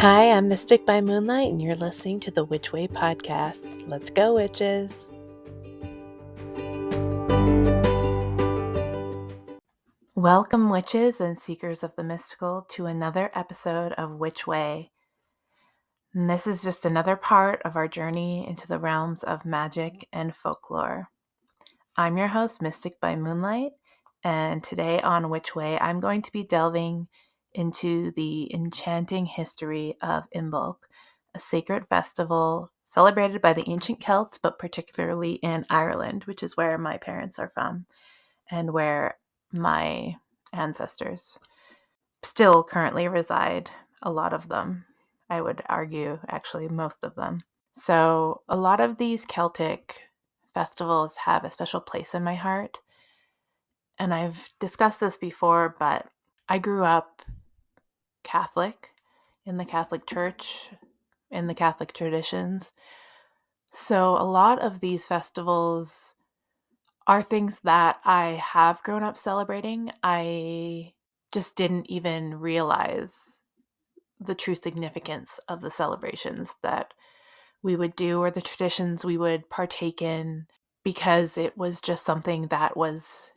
Hi, I'm Mystic by Moonlight, and you're listening to the Witch Way podcast. Let's go, witches! Welcome, witches and seekers of the mystical, to another episode of Witch Way. And this is just another part of our journey into the realms of magic and folklore. I'm your host, Mystic by Moonlight, and today on Witch Way, I'm going to be delving into the enchanting history of Imbolc, a sacred festival celebrated by the ancient Celts, but particularly in Ireland, which is where my parents are from and where my ancestors still currently reside. A lot of them, I would argue, actually most of them. So a lot of these Celtic festivals have a special place in my heart. And I've discussed this before, but I grew up Catholic, in the Catholic Church, in the Catholic traditions. So a lot of these festivals are things that I have grown up celebrating. I just didn't even realize the true significance of the celebrations that we would do or the traditions we would partake in, because it was just something that was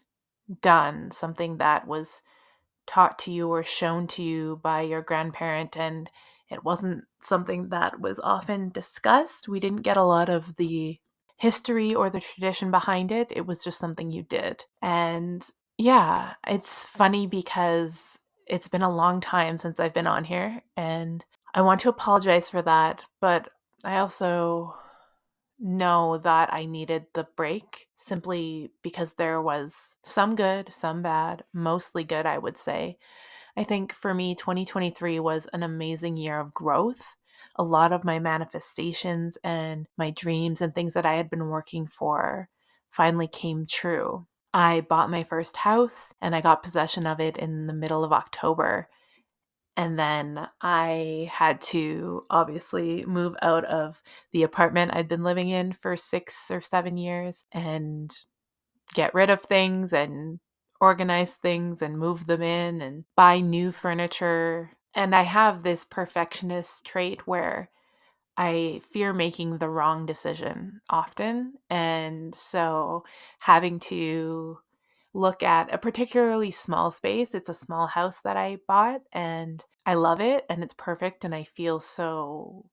done, something that was taught to you or shown to you by your grandparent, and it wasn't something that was often discussed. We didn't get a lot of the history or the tradition behind it. It was just something you did. And yeah, it's funny because it's been a long time since I've been on here, and I want to apologize for that, but I also know that I needed the break simply because there was some good, some bad, mostly good, I would say. I think for me, 2023 was an amazing year of growth. A lot of my manifestations and my dreams and things that I had been working for finally came true. I bought my first house and I got possession of it in the middle of October. And then I had to obviously move out of the apartment I'd been living in for 6 or 7 years and get rid of things and organize things and move them in and buy new furniture. And I have this perfectionist trait where I fear making the wrong decision often. And so having to look at a particularly small space, it's a small house that I bought and I love it and it's perfect and I feel so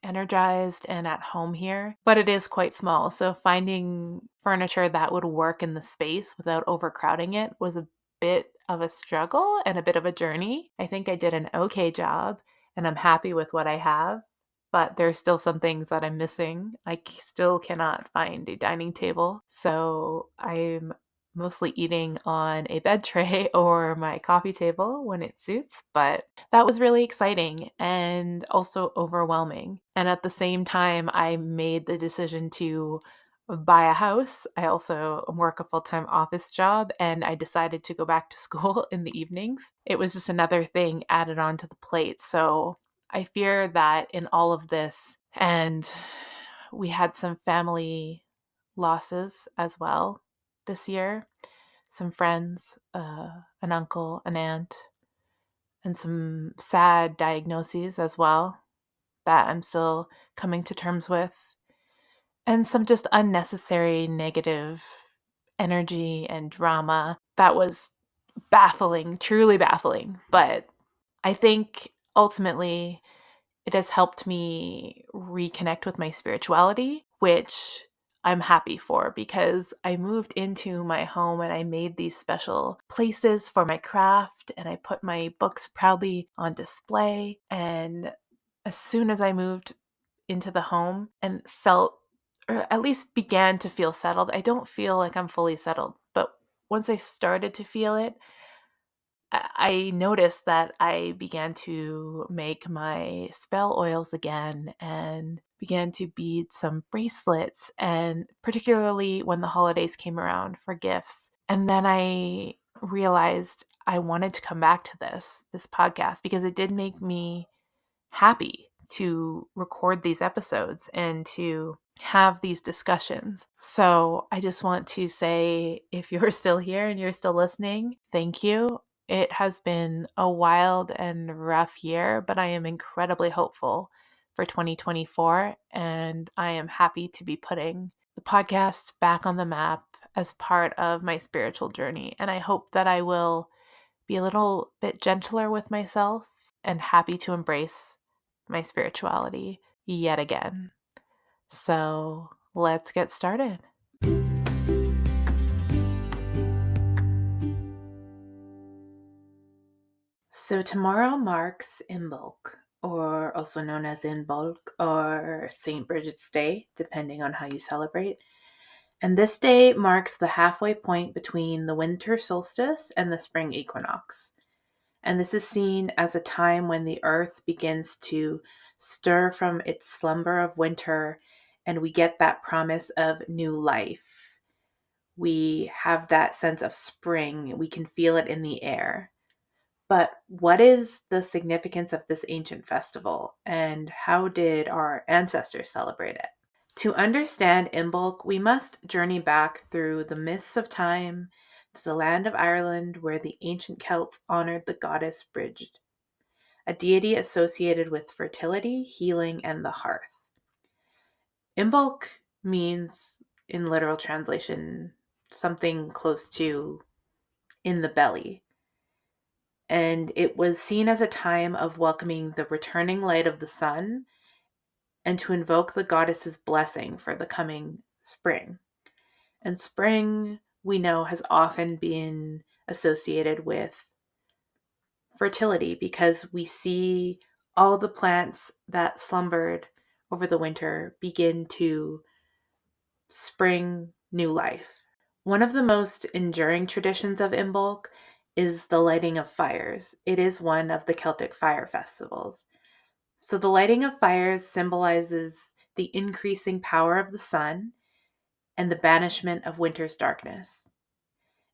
energized and at home here, but it is quite small. So finding furniture that would work in the space without overcrowding it was a bit of a struggle and a bit of a journey. I think I did an okay job and I'm happy with what I have, but there's still some things that I'm missing. I still cannot find a dining table. So I'm mostly eating on a bed tray or my coffee table when it suits, but that was really exciting and also overwhelming. And at the same time, I made the decision to buy a house. I also work a full-time office job and I decided to go back to school in the evenings. It was just another thing added onto the plate. So I fear that in all of this, and we had some family losses as well this year, some friends, an uncle, an aunt, and some sad diagnoses as well that I'm still coming to terms with, and some just unnecessary negative energy and drama that was baffling, truly baffling. But I think ultimately it has helped me reconnect with my spirituality, which I'm happy for because I moved into my home and I made these special places for my craft and I put my books proudly on display. And as soon as I moved into the home and felt, or at least began to feel settled, I don't feel like I'm fully settled, but once I started to feel it, I noticed that I began to make my spell oils again and began to bead some bracelets, and particularly when the holidays came around for gifts. And then I realized I wanted to come back to this podcast because it did make me happy to record these episodes and to have these discussions. So I just want to say, if you're still here and you're still listening, thank you. It has been a wild and rough year, but I am incredibly hopeful for 2024, and I am happy to be putting the podcast back on the map as part of my spiritual journey. And I hope that I will be a little bit gentler with myself and happy to embrace my spirituality yet again. So let's get started. So tomorrow marks Imbolc, or also known as Imbolc or St. Brigid's Day, depending on how you celebrate. And this day marks the halfway point between the winter solstice and the spring equinox. And this is seen as a time when the earth begins to stir from its slumber of winter, and we get that promise of new life. We have that sense of spring. We can feel it in the air. But what is the significance of this ancient festival, and how did our ancestors celebrate it? To understand Imbolc, we must journey back through the mists of time to the land of Ireland, where the ancient Celts honored the goddess Brigid, a deity associated with fertility, healing, and the hearth. Imbolc means, in literal translation, something close to in the belly. And it was seen as a time of welcoming the returning light of the sun and to invoke the goddess's blessing for the coming spring. And spring, we know, has often been associated with fertility because we see all the plants that slumbered over the winter begin to spring new life. One of the most enduring traditions of Imbolc is the lighting of fires. It is one of the Celtic fire festivals. So the lighting of fires symbolizes the increasing power of the sun and the banishment of winter's darkness.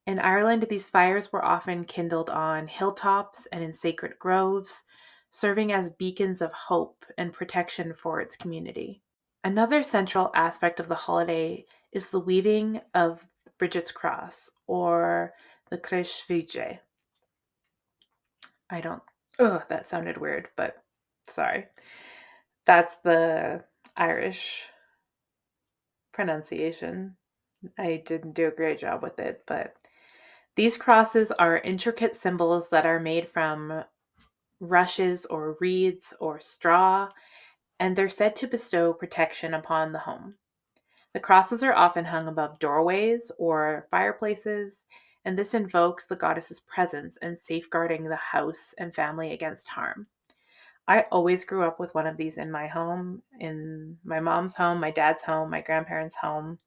In Ireland, these fires were often kindled on hilltops and in sacred groves, serving as beacons of hope and protection for its community. Another central aspect of the holiday is the weaving of Brigid's cross, or the Cruish. That sounded weird, but sorry. That's the Irish pronunciation. I didn't do a great job with it, but these crosses are intricate symbols that are made from rushes or reeds or straw, and they're said to bestow protection upon the home. The crosses are often hung above doorways or fireplaces, and this invokes the goddess's presence and safeguarding the house and family against harm. I always grew up with one of these in my home, in my mom's home, my dad's home, my grandparents' home.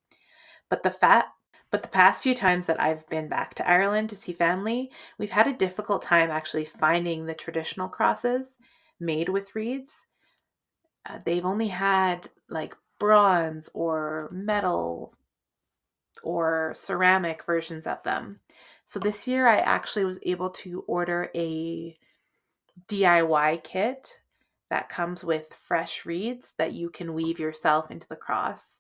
But the past few times that I've been back to Ireland to see family, we've had a difficult time actually finding the traditional crosses made with reeds. They've only had like bronze or metal or ceramic versions of them. So this year I actually was able to order a DIY kit that comes with fresh reeds that you can weave yourself into the cross.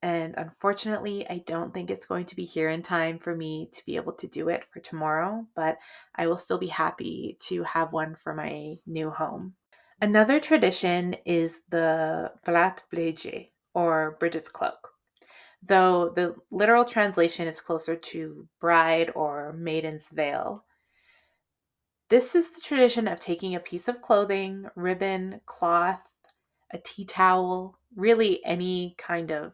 And unfortunately, I don't think it's going to be here in time for me to be able to do it for tomorrow, but I will still be happy to have one for my new home. Another tradition is the Blat Brigid, or Brigid's cloak, though the literal translation is closer to bride or maiden's veil. This is the tradition of taking a piece of clothing, ribbon, cloth, a tea towel, really any kind of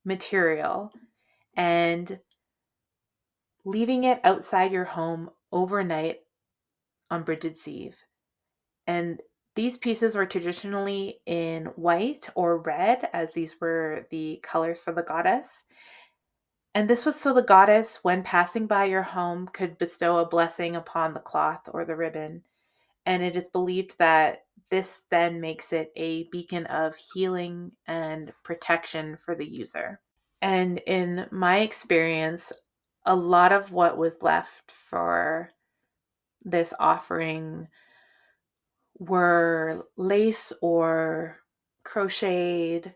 material, and leaving it outside your home overnight on Brigid's Eve. And these pieces were traditionally in white or red, as these were the colors for the goddess. And this was so the goddess, when passing by your home, could bestow a blessing upon the cloth or the ribbon. And it is believed that this then makes it a beacon of healing and protection for the user. And in my experience, a lot of what was left for this offering were lace or crocheted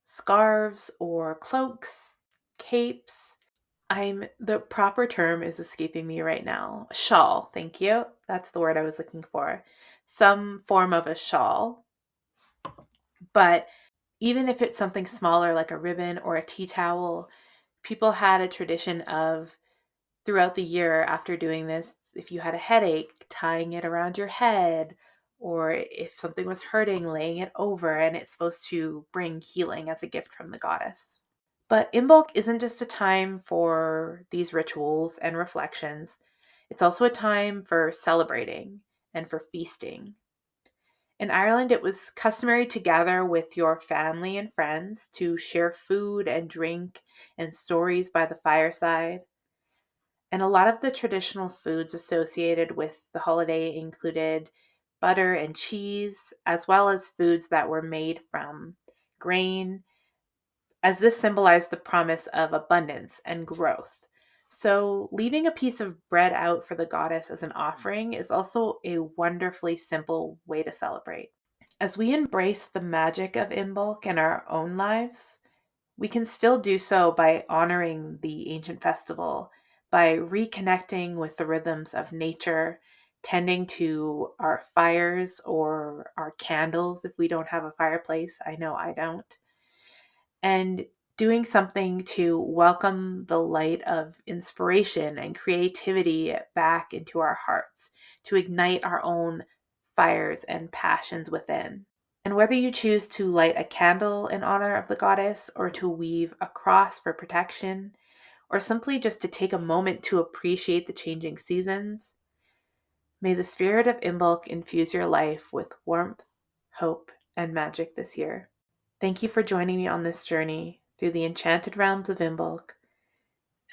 scarves or cloaks, capes, The proper term is escaping me right now. Shawl, thank you. That's the word I was looking for. Some form of a shawl. But even if it's something smaller like a ribbon or a tea towel, people had a tradition of throughout the year after doing this, if you had a headache, tying it around your head, or if something was hurting, laying it over, and it's supposed to bring healing as a gift from the goddess. But Imbolc isn't just a time for these rituals and reflections, it's also a time for celebrating and for feasting. In Ireland, it was customary to gather with your family and friends to share food and drink and stories by the fireside. And a lot of the traditional foods associated with the holiday included butter and cheese, as well as foods that were made from grain, as this symbolized the promise of abundance and growth. So, leaving a piece of bread out for the goddess as an offering is also a wonderfully simple way to celebrate. As we embrace the magic of Imbolc in our own lives, we can still do so by honoring the ancient festival, by reconnecting with the rhythms of nature, tending to our fires or our candles if we don't have a fireplace. I know I don't. And doing something to welcome the light of inspiration and creativity back into our hearts, to ignite our own fires and passions within. And whether you choose to light a candle in honor of the goddess, or to weave a cross for protection, or simply just to take a moment to appreciate the changing seasons, may the spirit of Imbolc infuse your life with warmth, hope, and magic this year. Thank you for joining me on this journey through the enchanted realms of Imbolc.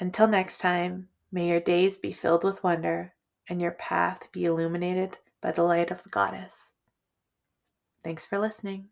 Until next time, may your days be filled with wonder and your path be illuminated by the light of the goddess. Thanks for listening.